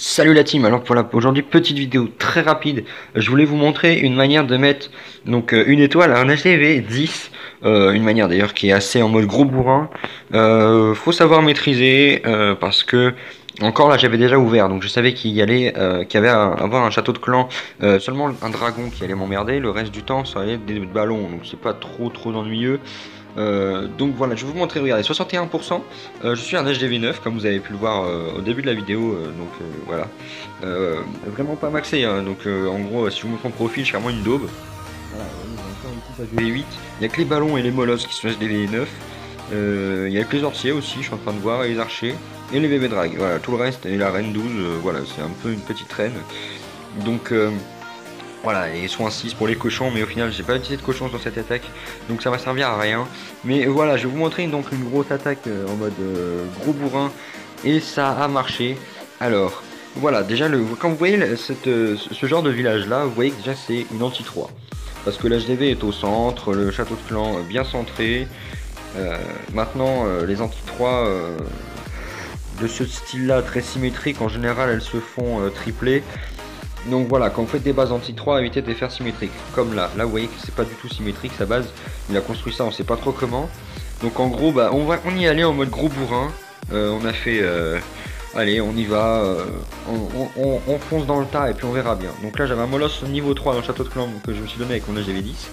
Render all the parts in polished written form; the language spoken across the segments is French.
Salut la team, alors voilà, aujourd'hui petite vidéo très rapide, je voulais vous montrer une manière de mettre donc une étoile à un HDV 10, une manière d'ailleurs qui est assez en mode gros bourrin. Faut savoir maîtriser parce que encore là j'avais déjà ouvert, donc je savais qu'il y allait qu'il y avait à avoir un château de clan, seulement un dragon qui allait m'emmerder, le reste du temps ça allait être des ballons, donc c'est pas trop ennuyeux. Donc voilà, je vais vous montrer, regardez, 61%, je suis un HDV9 comme vous avez pu le voir au début de la vidéo, voilà. Vraiment pas maxé, hein, donc en gros si je vous montre mon profil, je suis vraiment une daube. Voilà, ouais, j'ai encore une petite HDV8, il n'y a que les ballons et les molosses qui sont HDV9, il y a que les orciers aussi, je suis en train de voir, et les archers, et les bébés drags, voilà, tout le reste, et la reine 12, voilà, c'est un peu une petite reine. Donc voilà, et soin 6 pour les cochons, mais au final j'ai pas utilisé de cochons sur cette attaque, donc ça va servir à rien. Mais voilà, je vais vous montrer donc une grosse attaque en mode gros bourrin, et ça a marché. Alors, voilà, déjà quand vous voyez ce genre de village là, vous voyez que déjà c'est une anti-3. Parce que l'HDV est au centre, le château de clan bien centré. Maintenant, les anti-3 de ce style là, très symétrique, en général elles se font tripler. Donc voilà, quand vous faites des bases anti-3, évitez de les faire symétriques. Comme là, vous voyez que c'est pas du tout symétrique sa base. Il a construit ça, on sait pas trop comment. Donc en gros, bah on y allait en mode gros bourrin. On a fait, allez, on y va, on fonce dans le tas et puis on verra bien. Donc là, j'avais un molosse niveau 3 dans le château de clan que je me suis donné avec mon HDV 10.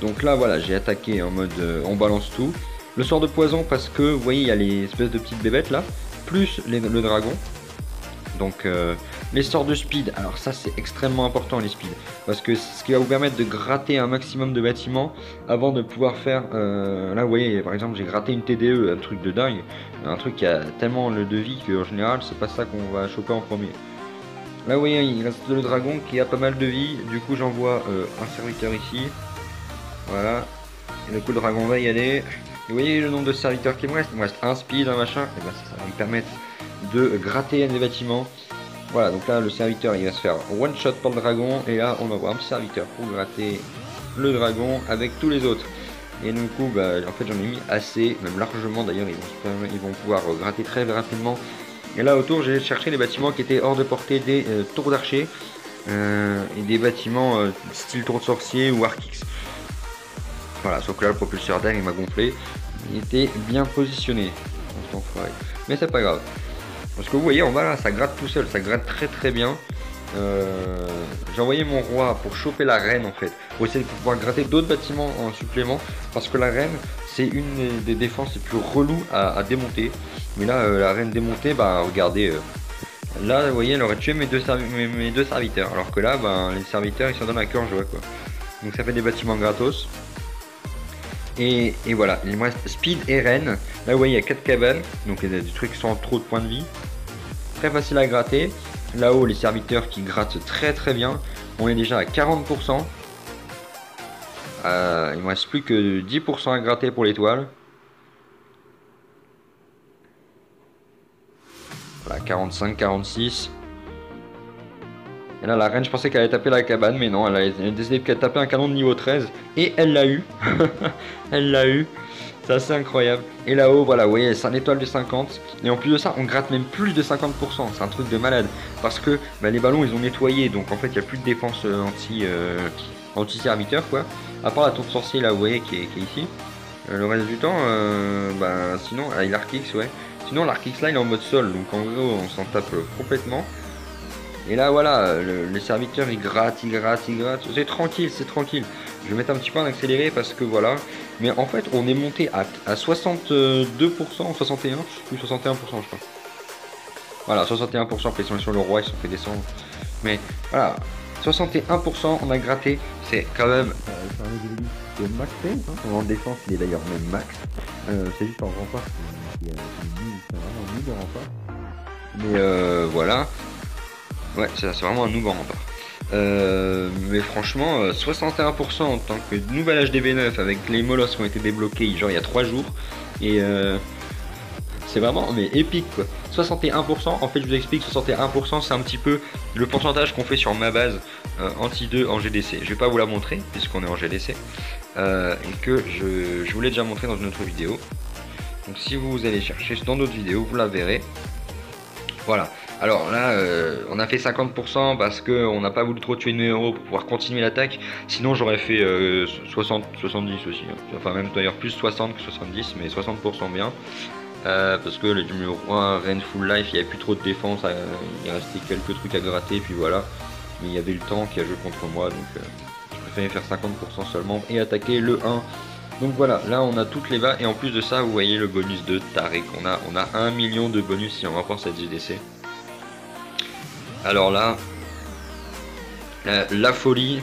Donc là, voilà, j'ai attaqué en mode on balance tout. Le sort de poison parce que vous voyez, il y a les espèces de petites bébêtes là, plus le dragon. Donc les sorts de speed, alors ça c'est extrêmement important les speed, parce que c'est ce qui va vous permettre de gratter un maximum de bâtiments avant de pouvoir faire, là vous voyez par exemple j'ai gratté une TDE, un truc de dingue, un truc qui a tellement de vie qu'en général c'est pas ça qu'on va choper en premier. Là vous voyez il reste le dragon qui a pas mal de vie, du coup j'envoie un serviteur ici, voilà, et du coup le dragon va y aller. Et vous voyez le nombre de serviteurs qui me reste, il me reste un speed, un machin, et ben ça va me permettre de gratter des bâtiments. Voilà, donc là le serviteur il va se faire one shot par le dragon, et là on envoie un petit serviteur pour gratter le dragon avec tous les autres. Et du coup bah, en fait j'en ai mis assez, même largement d'ailleurs, ils vont pouvoir gratter très rapidement. Et là autour j'ai cherché les bâtiments qui étaient hors de portée des tours d'archer et des bâtiments style tour de sorcier ou Arc-X. Voilà, sauf que là le propulseur d'air il m'a gonflé, il était bien positionné, mais c'est pas grave. Parce que vous voyez en bas là, ça gratte tout seul, ça gratte très bien. J'ai envoyé mon roi pour choper la reine en fait, pour essayer de pouvoir gratter d'autres bâtiments en supplément, parce que la reine c'est une des défenses les plus reloues à démonter. Mais là la reine démontée, bah regardez, là vous voyez elle aurait tué mes deux serviteurs, alors que là bah, les serviteurs ils s'en donnent à cœur joie quoi. Donc ça fait des bâtiments gratos. Et voilà, il me reste speed et reine. Là vous voyez il y a 4 cabanes, donc il y a des trucs sans trop de points de vie. Très facile à gratter. Là-haut les serviteurs qui grattent très bien. On est déjà à 40%. Il me reste plus que 10% à gratter pour l'étoile. Voilà, 45, 46. Et là la reine je pensais qu'elle allait taper la cabane, mais non, elle a décidé qu'elle tapait un canon de niveau 13. Et elle l'a eu. Elle l'a eu. C'est assez incroyable. Et là-haut, voilà, vous voyez, c'est un étoile de 50. Et en plus de ça, on gratte même plus de 50%. C'est un truc de malade. Parce que bah, les ballons, ils ont nettoyé. Donc en fait, il n'y a plus de défense anti-serviteur, quoi. À part la tour de sorcier, là, vous voyez, qui est ici. Le reste du temps, bah, sinon, il l'Arc-X, ouais. Sinon, l'Arc-X, là, il est en mode sol. Donc en gros, on s'en tape complètement. Et là, voilà, les serviteurs, ils grattent. C'est tranquille, c'est tranquille. Je vais mettre un petit peu en accéléré parce que voilà. Mais en fait, on est monté à 62%, 61%, plus 61%, je crois. Voilà, 61%, pression sur le roi, ils se sont fait descendre. Mais voilà, 61%, on a gratté. C'est quand même. C'est un maxé, hein. En défense, il est d'ailleurs même max. C'est juste en rempart. C'est vraiment un noob en rempart. Mais voilà. Ouais, c'est vraiment un noob en rempart. Mais franchement 61% en tant que nouvel HDV9 avec les molosses qui ont été débloqués genre il y a 3 jours, et c'est vraiment mais épique quoi. 61%, en fait je vous explique, 61% c'est un petit peu le pourcentage qu'on fait sur ma base anti-2 en GDC. Je vais pas vous la montrer puisqu'on est en GDC et que je vous l'ai déjà montré dans une autre vidéo. Donc si vous allez chercher dans d'autres vidéos, vous la verrez. Voilà, Alors là, on a fait 50% parce qu'on n'a pas voulu trop tuer nos héros pour pouvoir continuer l'attaque. Sinon, j'aurais fait 60, 70 aussi. Hein. Enfin, même d'ailleurs plus 60 que 70, mais 60% bien. Parce que le roi Reine Full Life, il n'y avait plus trop de défense. Il restait quelques trucs à gratter, puis voilà. Mais il y avait le temps qui a joué contre moi, donc je préférais faire 50% seulement et attaquer le 1. Donc voilà, là on a toutes les bas et en plus de ça, vous voyez le bonus de Tarek. On a 1 million de bonus si on remporte cette GDC. Alors là, la folie,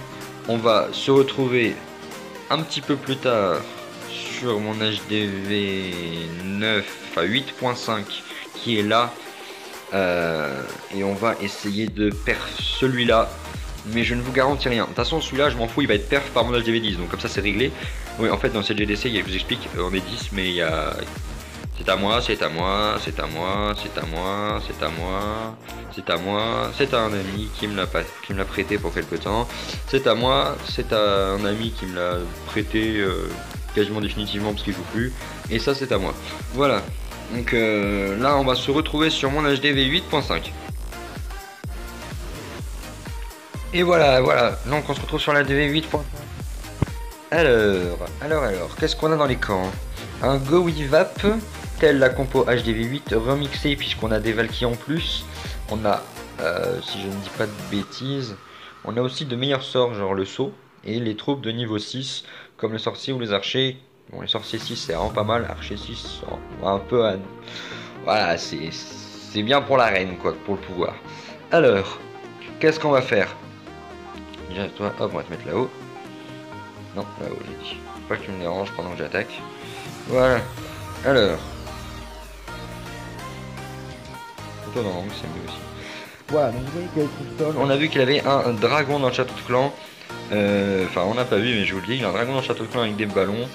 on va se retrouver un petit peu plus tard sur mon HDV 9, enfin 8.5 qui est là. Et on va essayer de perf celui-là. Mais je ne vous garantis rien. De toute façon, celui-là, je m'en fous, il va être perf par mon HDV 10. Donc comme ça, c'est réglé. Oui, en fait, dans cette GDC, je vous explique, on est 10, mais il y a... C'est à moi, c'est à moi, c'est à moi, c'est à moi, c'est à moi, c'est à moi, c'est à un ami qui me l'a prêté pour quelque temps. C'est à moi, c'est à un ami qui me l'a prêté quasiment définitivement parce qu'il joue plus. Et ça, c'est à moi. Voilà. Donc là, on va se retrouver sur mon HDV 8.5. Et voilà, donc on se retrouve sur la HDV 8.5. Alors, qu'est-ce qu'on a dans les camps? Un Go With Vap, tel la compo HDV8 remixée, puisqu'on a des Valkyries en plus. On a, si je ne dis pas de bêtises, on a aussi de meilleurs sorts, genre le saut, et les troupes de niveau 6, comme le sorcier ou les archers. Bon, les sorciers 6, c'est vraiment pas mal, archer 6, un peu à... Voilà, c'est bien pour la reine, quoi, pour le pouvoir. Alors, qu'est-ce qu'on va faire? Déjà, toi, hop, on va te mettre là-haut. Non, là-haut, j'ai dit. Faut pas que tu me déranges pendant que j'attaque. Voilà. Alors. Plutôt dans l'angle, c'est mieux aussi. Voilà, donc vous voyez qu'il y a tout seul. On a vu qu'il avait un dragon dans le château de clan. Enfin, on n'a pas vu, mais je vous le dis, il a un dragon dans le château de clan avec des ballons.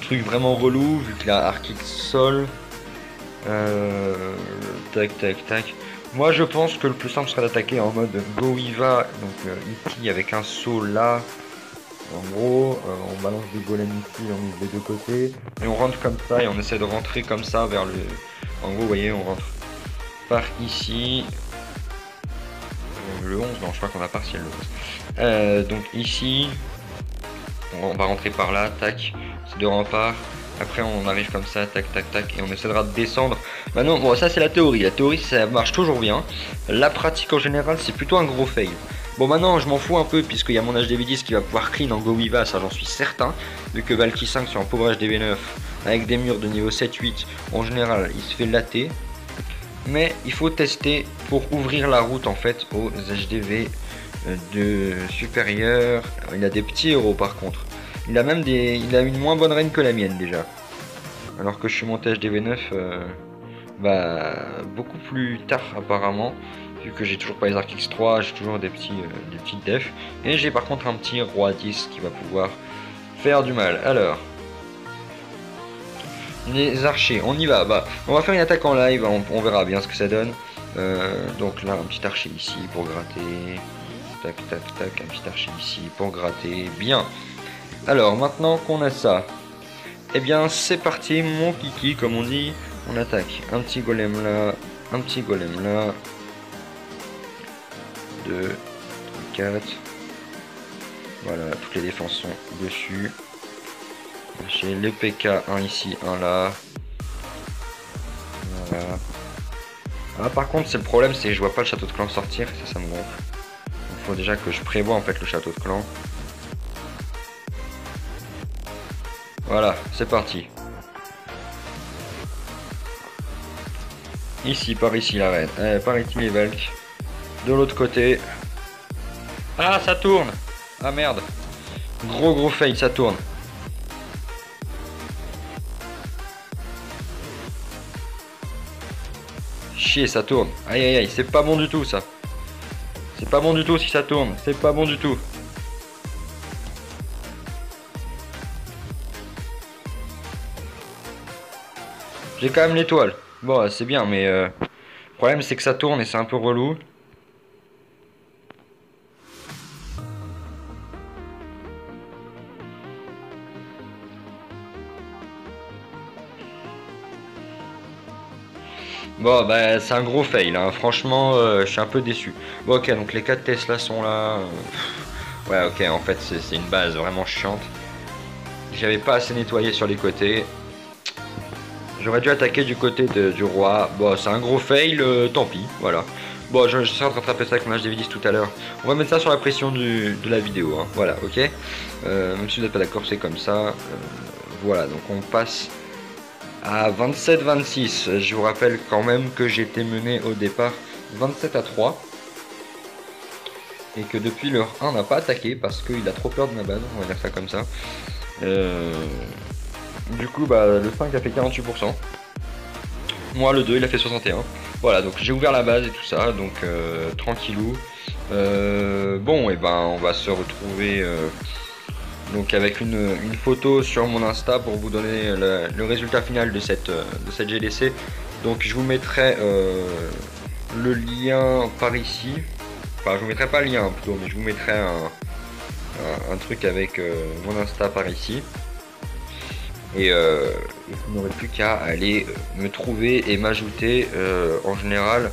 Truc vraiment relou, vu qu'il a Arctic Sol. Tac. Moi, je pense que le plus simple serait d'attaquer en mode Goiva, donc ici avec un saut là. En gros, on balance des golems ici, on mise des deux côtés, et on rentre comme ça, et on essaie de rentrer comme ça vers le... En gros, vous voyez, on rentre par ici. Le 11, non, je crois qu'on a partiel le 11. Donc ici, on va rentrer par là, tac, c'est deux remparts. Après, on arrive comme ça, tac, et on essaiera de descendre. Maintenant, bon, ça c'est la théorie. La théorie, ça marche toujours bien. La pratique en général, c'est plutôt un gros fail. Bon, maintenant, je m'en fous un peu, puisqu'il y a mon HDV10 qui va pouvoir clean en Goiva, ça j'en suis certain. Vu que Valky 5 sur un pauvre HDV9, avec des murs de niveau 7-8, en général, il se fait latter. Mais il faut tester pour ouvrir la route, en fait, aux HDV de supérieur. Il a des petits héros, par contre. Il a même il a une moins bonne reine que la mienne déjà. Alors que je suis monté HDV9 beaucoup plus tard apparemment. Vu que j'ai toujours pas les Arc X3, j'ai toujours des petites defs. Et j'ai par contre un petit roi 10 qui va pouvoir faire du mal. Alors. Les archers, on y va. Bah, on va faire une attaque en live, on verra bien ce que ça donne. Donc là, un petit archer ici pour gratter. Tac, un petit archer ici pour gratter. Bien. Alors, maintenant qu'on a ça, eh bien, c'est parti, mon kiki, comme on dit. On attaque un petit golem là, un petit golem là. 2, 4. Voilà, toutes les défenses sont dessus. J'ai le PK, un ici, un là. Voilà. Ah, par contre, c'est le problème, c'est que je vois pas le château de clan sortir, ça me gonfle. Il faut déjà que je prévoie en fait le château de clan. Voilà, c'est parti. Ici, par ici la reine. Par ici les Valks. De l'autre côté. Ah, ça tourne. Ah merde. Gros fail, ça tourne. Chier, ça tourne. Aïe, c'est pas bon du tout ça. C'est pas bon du tout si ça tourne. C'est pas bon du tout. J'ai quand même l'étoile. Bon, c'est bien, mais le problème c'est que ça tourne et c'est un peu relou. Bon, bah, c'est un gros fail, hein. Franchement, je suis un peu déçu. Bon, ok, donc les 4 Tesla sont là. Ouais, ok, en fait, c'est une base vraiment chiante. J'avais pas assez nettoyé sur les côtés. J'aurais dû attaquer du côté du roi. Bon, c'est un gros fail, tant pis, voilà. Bon, je suis en train de rattraper ça avec mon HDV10 tout à l'heure. On va mettre ça sur la pression de la vidéo, hein. Voilà, ok. Même si vous n'êtes pas d'accord, c'est comme ça. Voilà, donc on passe à 27-26. Je vous rappelle quand même que j'étais mené au départ 27-3. Et que depuis l'heure 1 n'a pas attaqué parce qu'il a trop peur de ma base, on va dire ça comme ça. Du coup, bah, le 5 a fait 48%. Moi, le 2, il a fait 61. Voilà, donc j'ai ouvert la base et tout ça, donc tranquillou. Bon, et ben, on va se retrouver donc avec une photo sur mon Insta pour vous donner le résultat final de cette GDC. Donc je vous mettrai le lien par ici. Enfin, je vous mettrai pas le lien plutôt, mais je vous mettrai un truc avec mon Insta par ici. Et vous n'aurez plus qu'à aller me trouver et m'ajouter. En général,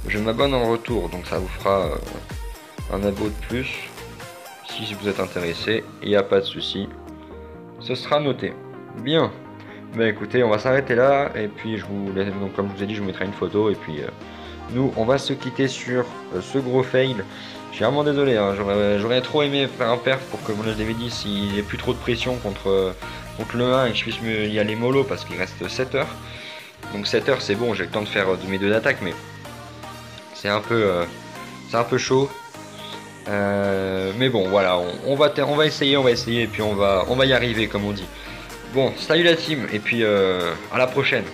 je m'abonne en retour, donc ça vous fera un abo de plus. Si vous êtes intéressé, il n'y a pas de souci, ce sera noté. Bien, bah écoutez, on va s'arrêter là, et puis je vous laisse, donc comme je vous ai dit, je vous mettrai une photo, et puis nous, on va se quitter sur ce gros fail. Je suis vraiment désolé, hein, j'aurais trop aimé faire un perf pour que mon HDV10 il ait plus trop de pression contre le 1 et que je puisse y aller mollo parce qu'il reste 7 heures. Donc 7 heures c'est bon, j'ai le temps de faire mes 2 attaques, mais c'est un peu chaud. Mais bon, voilà, on va essayer, et puis on va y arriver comme on dit. Bon, salut la team, et puis à la prochaine.